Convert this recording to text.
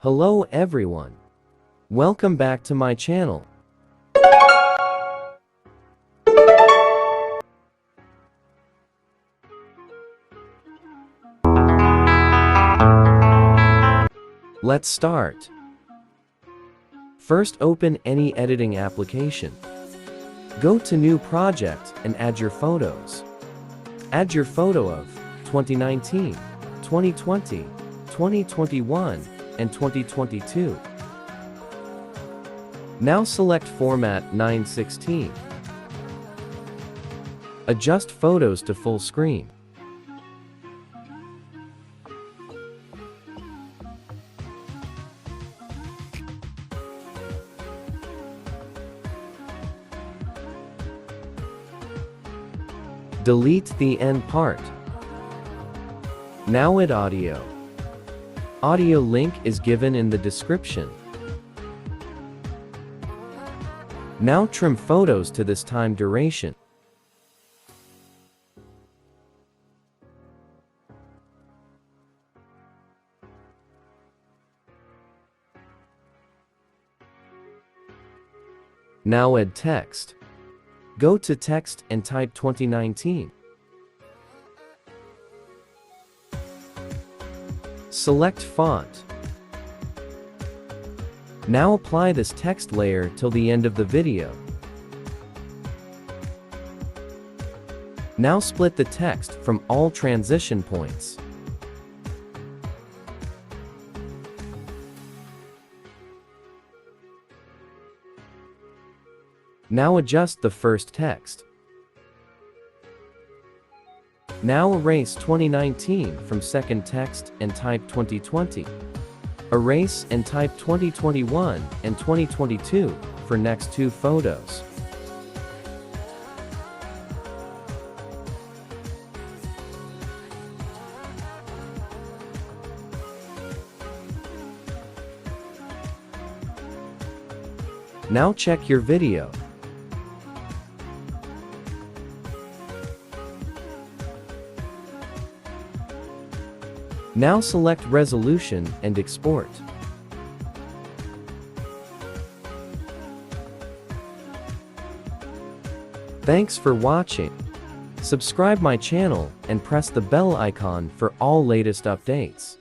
Hello everyone. Welcome back to my channel. Let's start. First, open any editing application. Go to New Project and add your photos. Add your photo of 2019, 2020, 2021, and 2022. Now select Format 9:16. Adjust photos to full screen. Delete the end part. Now add audio. Audio link is given in the description. Now trim photos to this time duration. Now add text. Go to text and type 2019. Select font. Now apply this text layer till the end of the video. Now split the text from all transition points. Now adjust the first text. Now erase 2019 from second text and type 2020. Erase and type 2021 and 2022 for next two photos. Now check your video. Now select resolution and export. Thanks for watching. Subscribe my channel and press the bell icon for all latest updates.